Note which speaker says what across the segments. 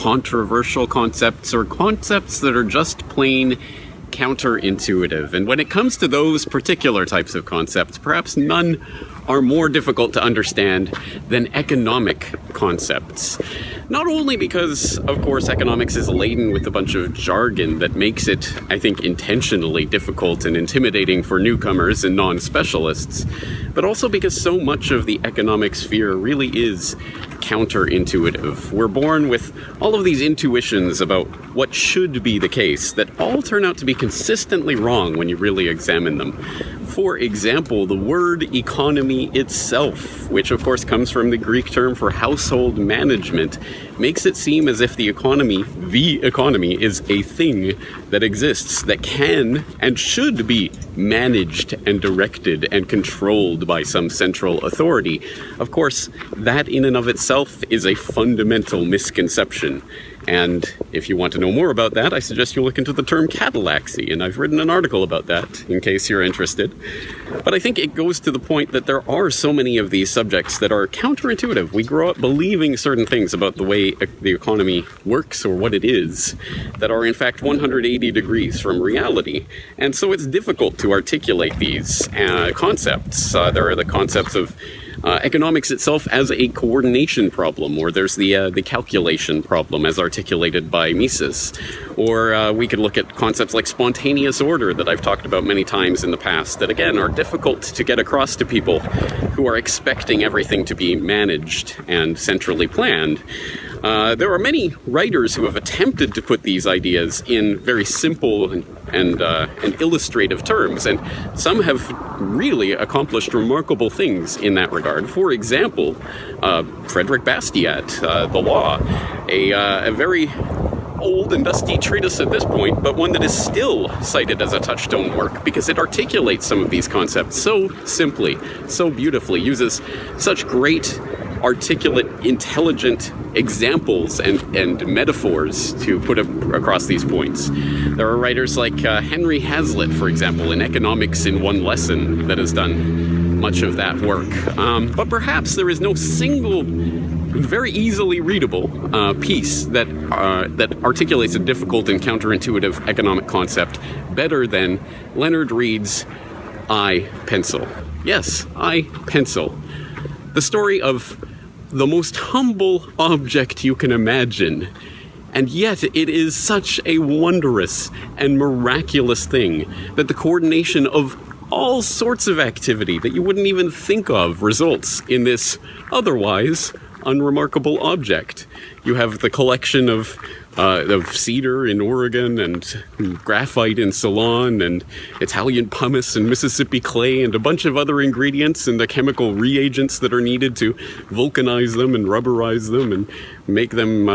Speaker 1: controversial concepts or concepts that are just plain counterintuitive. And when it comes to those particular types of concepts, perhaps none are more difficult to understand than economic concepts. Not only because, of course, economics is laden with a bunch of jargon that makes it, I think, intentionally difficult and intimidating for newcomers and non-specialists, but also because so much of the economic sphere really is counterintuitive. We're born with all of these intuitions about what should be the case that all turn out to be consistently wrong when you really examine them. For example, the word economy itself, which of course comes from the Greek term for household management, makes it seem as if the economy is a thing that exists, that can and should be managed and directed and controlled by some central authority. Of course, that in and of itself is a fundamental misconception. And if you want to know more about that, I suggest you look into the term catallaxy, and I've written an article about that in case you're interested. But I think it goes to the point that there are so many of these subjects that are counterintuitive. We grow up believing certain things about the way the economy works or what it is that are in fact 180 degrees from reality. And so it's difficult to articulate these concepts. There are the concepts of economics itself as a coordination problem, or there's the calculation problem as articulated by Mises. Or we could look at concepts like spontaneous order that I've talked about many times in the past that, again, are difficult to get across to people who are expecting everything to be managed and centrally planned. There are many writers who have attempted to put these ideas in very simple and illustrative terms, and some have really accomplished remarkable things in that regard. For example, Frederick Bastiat, The Law, a very old and dusty treatise at this point, but one that is still cited as a touchstone work because it articulates some of these concepts so simply, so beautifully, uses such great articulate, intelligent examples and metaphors to put across these points. There are writers like Henry Hazlitt, for example, in Economics in One Lesson, that has done much of that work. But perhaps there is no single, very easily readable piece that articulates a difficult and counterintuitive economic concept better than Leonard Read's I, Pencil. Yes, I, Pencil. The story of the most humble object you can imagine, and yet it is such a wondrous and miraculous thing that the coordination of all sorts of activity that you wouldn't even think of results in this otherwise unremarkable object. You have the collection of cedar in Oregon and graphite in Ceylon and Italian pumice and Mississippi clay and a bunch of other ingredients and the chemical reagents that are needed to vulcanize them and rubberize them and make them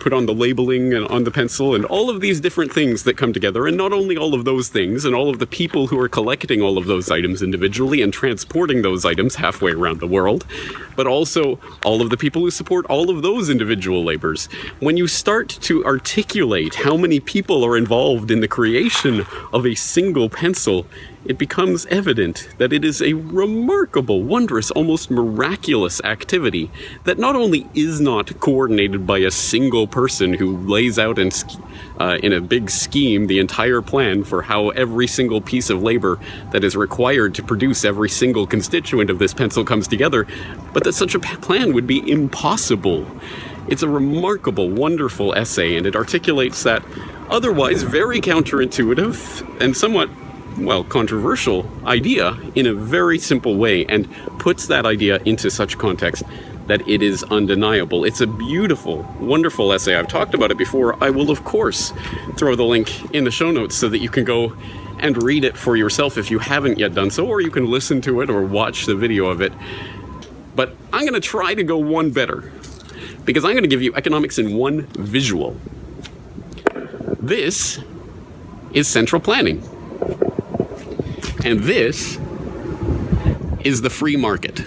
Speaker 1: put on the labeling and on the pencil, and all of these different things that come together. And not only all of those things and all of the people who are collecting all of those items individually and transporting those items halfway around the world, but also all of the people who support all of those individual labors. When you start to articulate how many people are involved in the creation of a single pencil, it becomes evident that it is a remarkable, wondrous, almost miraculous activity that not only is not coordinated by a single person who lays out in a big scheme the entire plan for how every single piece of labor that is required to produce every single constituent of this pencil comes together, but that such a plan would be impossible. It's a remarkable, wonderful essay, and it articulates that otherwise very counterintuitive and somewhat, well, controversial idea in a very simple way, and puts that idea into such context that it is undeniable. It's a beautiful, wonderful essay. I've talked about it before. I will, of course, throw the link in the show notes so that you can go and read it for yourself if you haven't yet done so, or you can listen to it or watch the video of it. But I'm going to try to go one better, because I'm going to give you economics in one visual. This is central planning. And this is the free market.